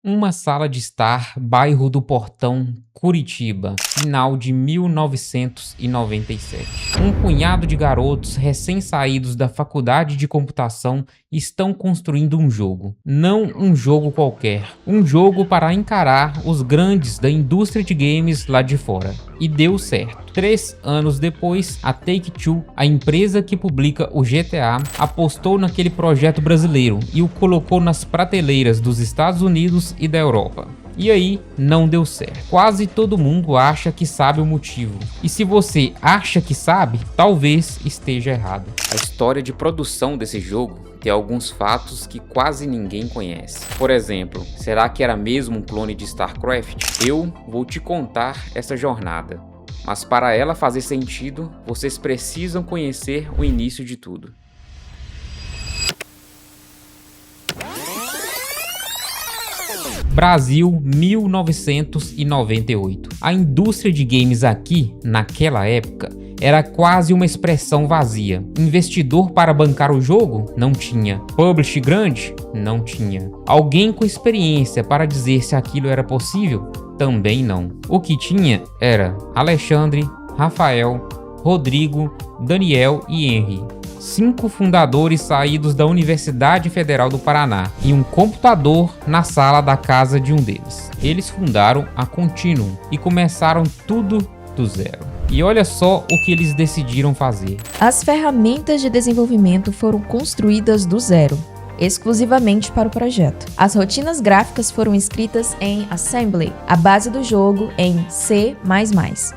Uma sala de estar, bairro do Portão, Curitiba, final de 1997. Um punhado de garotos recém-saídos da faculdade de computação estão construindo um jogo. Não um jogo qualquer, um jogo para encarar os grandes da indústria de games lá de fora. E deu certo. 3 anos depois, a Take-Two, a empresa que publica o GTA, apostou naquele projeto brasileiro e o colocou nas prateleiras dos Estados Unidos e da Europa. E aí, não deu certo. Quase todo mundo acha que sabe o motivo. E se você acha que sabe, talvez esteja errado. A história de produção desse jogo tem alguns fatos que quase ninguém conhece. Por exemplo, será que era mesmo um clone de StarCraft? Eu vou te contar essa jornada. Mas para ela fazer sentido, vocês precisam conhecer o início de tudo. Brasil, 1998. A indústria de games aqui, naquela época, era quase uma expressão vazia. Investidor para bancar o jogo? Não tinha. Publish grande? Não tinha. Alguém com experiência para dizer se aquilo era possível? Também não. O que tinha era Alexandre, Rafael, Rodrigo, Daniel e Henry. 5 fundadores saídos da Universidade Federal do Paraná e um computador na sala da casa de um deles. Eles fundaram a Continuum e começaram tudo do zero. E olha só o que eles decidiram fazer. As ferramentas de desenvolvimento foram construídas do zero, exclusivamente para o projeto. As rotinas gráficas foram escritas em Assembly, a base do jogo em C++.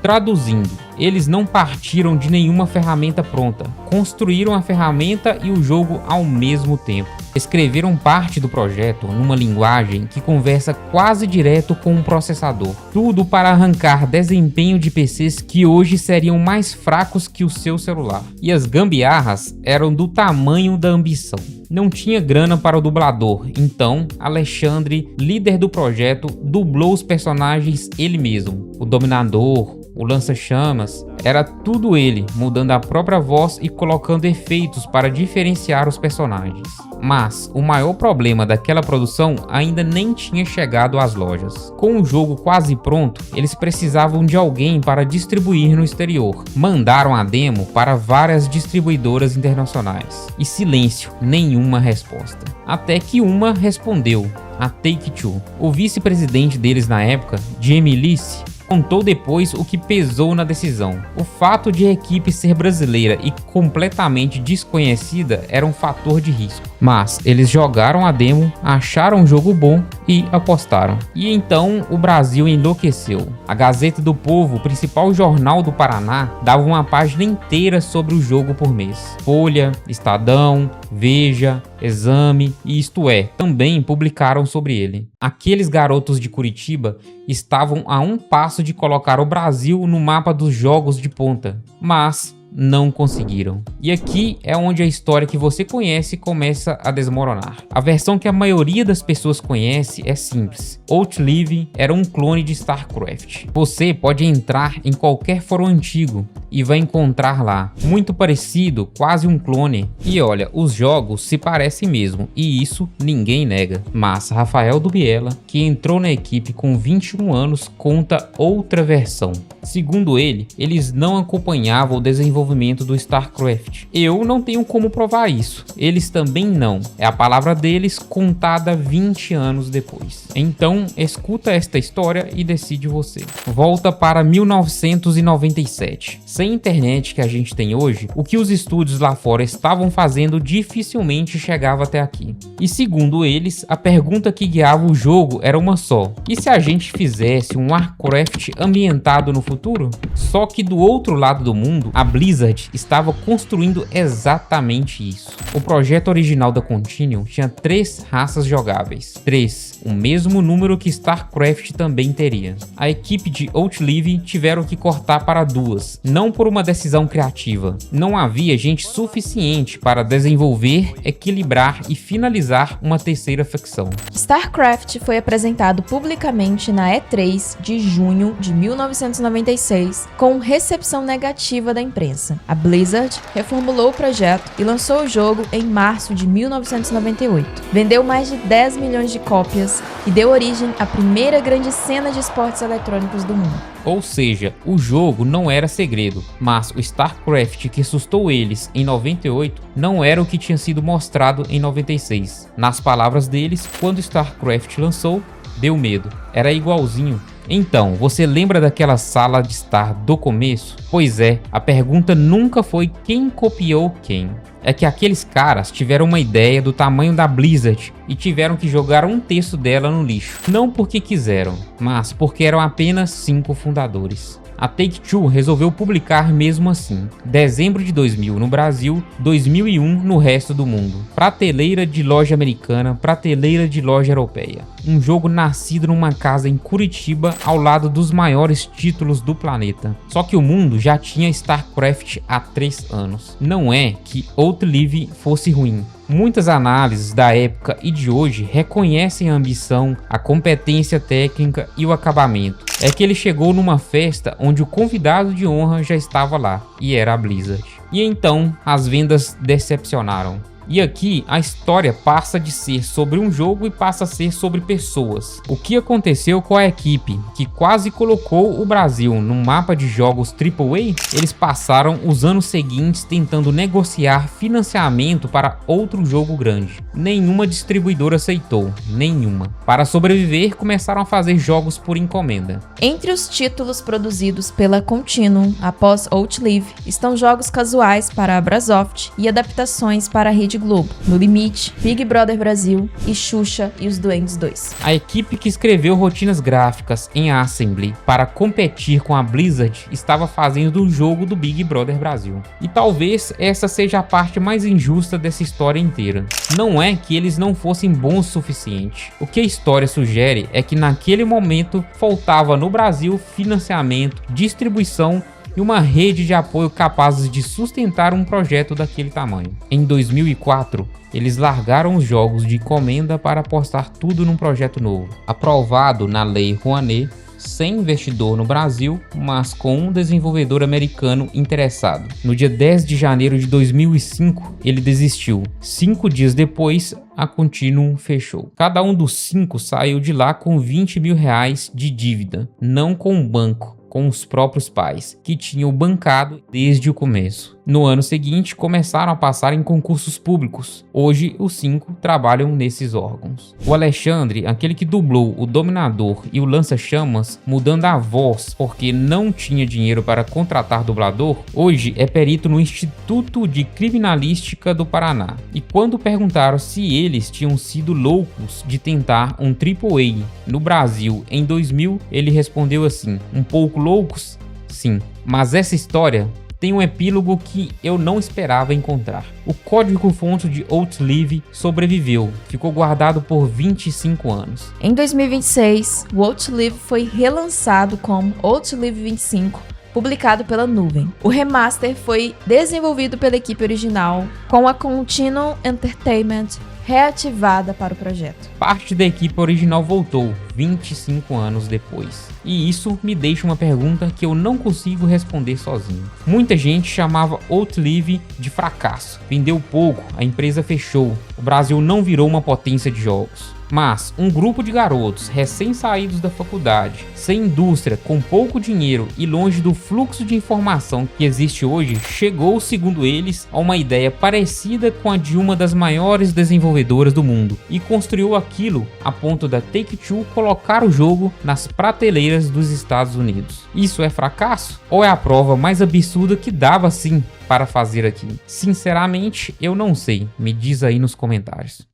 Traduzindo, eles não partiram de nenhuma ferramenta pronta, construíram a ferramenta e o jogo ao mesmo tempo. Escreveram parte do projeto numa linguagem que conversa quase direto com um processador. Tudo para arrancar desempenho de PCs que hoje seriam mais fracos que o seu celular. E as gambiarras eram do tamanho da ambição. Não tinha grana para o dublador, então Alexandre, líder do projeto, dublou os personagens ele mesmo. O Dominador, o lança-chamas, era tudo ele, mudando a própria voz e colocando efeitos para diferenciar os personagens. Mas o maior problema daquela produção ainda nem tinha chegado às lojas. Com o jogo quase pronto, eles precisavam de alguém para distribuir no exterior. Mandaram a demo para várias distribuidoras internacionais. E silêncio, nenhuma resposta. Até que uma respondeu, a Take-Two. O vice-presidente deles na época, Jamie Lisse, contou depois o que pesou na decisão. O fato de a equipe ser brasileira e completamente desconhecida era um fator de risco. Mas eles jogaram a demo, acharam um jogo bom e apostaram. E então o Brasil enlouqueceu. A Gazeta do Povo, o principal jornal do Paraná, dava uma página inteira sobre o jogo por mês. Folha, Estadão, Veja, Exame e Isto É também publicaram sobre ele. Aqueles garotos de Curitiba estavam a um passo de colocar o Brasil no mapa dos jogos de ponta, mas não conseguiram. E aqui é onde a história que você conhece começa a desmoronar. A versão que a maioria das pessoas conhece é simples. Outlive era um clone de StarCraft. Você pode entrar em qualquer fórum antigo e vai encontrar lá, muito parecido, quase um clone. E olha, os jogos se parecem mesmo, e isso ninguém nega. Mas Rafael Dubiela, que entrou na equipe com 21 anos, conta outra versão. Segundo ele, eles não acompanhavam o desenvolvimento do StarCraft. Eu não tenho como provar isso. Eles também não. É a palavra deles contada 20 anos depois. Então, escuta esta história e decide você. Volta para 1997. Sem a internet que a gente tem hoje, o que os estúdios lá fora estavam fazendo dificilmente chegava até aqui. E segundo eles, a pergunta que guiava o jogo era uma só. E se a gente fizesse um Warcraft ambientado no futuro? Só que do outro lado do mundo, a Blizzard estava construindo exatamente isso. O projeto original da Continuum tinha 3 raças jogáveis. 3, o mesmo número que StarCraft também teria. A equipe de Outlive tiveram que cortar para 2, não por uma decisão criativa. Não havia gente suficiente para desenvolver, equilibrar e finalizar uma terceira facção. StarCraft foi apresentado publicamente na E3 de junho de 1996, com recepção negativa da imprensa. mudança. A Blizzard reformulou o projeto e lançou o jogo em março de 1998. Vendeu mais de 10 milhões de cópias e deu origem à primeira grande cena de esportes eletrônicos do mundo. Ou seja, o jogo não era segredo, mas o StarCraft que assustou eles em 98 não era o que tinha sido mostrado em 96. Nas palavras deles, quando StarCraft lançou, deu medo. Era igualzinho. Então, você lembra daquela sala de estar do começo? Pois é, a pergunta nunca foi quem copiou quem. É que aqueles caras tiveram uma ideia do tamanho da Blizzard e tiveram que jogar um terço dela no lixo. Não porque quiseram, mas porque eram apenas 5 fundadores. A Take-Two resolveu publicar mesmo assim. Dezembro de 2000 no Brasil, 2001 no resto do mundo. Prateleira de loja americana, prateleira de loja europeia. Um jogo nascido numa casa em Curitiba ao lado dos maiores títulos do planeta. Só que o mundo já tinha StarCraft há 3 anos. Não é que Outlive fosse ruim. Muitas análises da época e de hoje reconhecem a ambição, a competência técnica e o acabamento. É que ele chegou numa festa onde o convidado de honra já estava lá, e era a Blizzard. E então as vendas decepcionaram. E aqui a história passa de ser sobre um jogo e passa a ser sobre pessoas. O que aconteceu com a equipe que quase colocou o Brasil num mapa de jogos AAA? Eles passaram os anos seguintes tentando negociar financiamento para outro jogo grande. Nenhuma distribuidora aceitou, nenhuma. Para sobreviver, começaram a fazer jogos por encomenda. Entre os títulos produzidos pela Continuum após Outlive estão jogos casuais para a Brasoft e adaptações para a Rede Globo, No Limite, Big Brother Brasil e Xuxa e os Duendes 2. A equipe que escreveu rotinas gráficas em Assembly para competir com a Blizzard estava fazendo o jogo do Big Brother Brasil. E talvez essa seja a parte mais injusta dessa história inteira. Não é que eles não fossem bons o suficiente. O que a história sugere é que naquele momento faltava no Brasil financiamento, distribuição e uma rede de apoio capazes de sustentar um projeto daquele tamanho. Em 2004, eles largaram os jogos de encomenda para apostar tudo num projeto novo, aprovado na Lei Rouanet, sem investidor no Brasil, mas com um desenvolvedor americano interessado. No dia 10 de janeiro de 2005, ele desistiu. 5 dias depois, a Continuum fechou. Cada um dos 5 saiu de lá com 20 mil reais de dívida, não com o banco, com os próprios pais, que tinham bancado desde o começo. No ano seguinte, começaram a passar em concursos públicos. Hoje, os 5 trabalham nesses órgãos. O Alexandre, aquele que dublou o Dominador e o Lança-Chamas, mudando a voz porque não tinha dinheiro para contratar dublador, hoje é perito no Instituto de Criminalística do Paraná. E quando perguntaram se eles tinham sido loucos de tentar um AAA no Brasil em 2000, ele respondeu assim: um pouco loucos? Sim, mas essa história tem um epílogo que eu não esperava encontrar. O código-fonte de Outlive sobreviveu, ficou guardado por 25 anos. Em 2026, o Outlive foi relançado como Outlive 25, publicado pela Nuvem. O remaster foi desenvolvido pela equipe original, com a Continuum Entertainment reativada para o projeto. Parte da equipe original voltou 25 anos depois. E isso me deixa uma pergunta que eu não consigo responder sozinho. Muita gente chamava Outlive de fracasso. Vendeu pouco, a empresa fechou. O Brasil não virou uma potência de jogos. Mas um grupo de garotos recém-saídos da faculdade, sem indústria, com pouco dinheiro e longe do fluxo de informação que existe hoje, chegou, segundo eles, a uma ideia parecida com a de uma das maiores desenvolvedoras do mundo e construiu aquilo a ponto da Take-Two colocar o jogo nas prateleiras dos Estados Unidos. Isso é fracasso? Ou é a prova mais absurda que dava sim para fazer aqui? Sinceramente, eu não sei. Me diz aí nos comentários.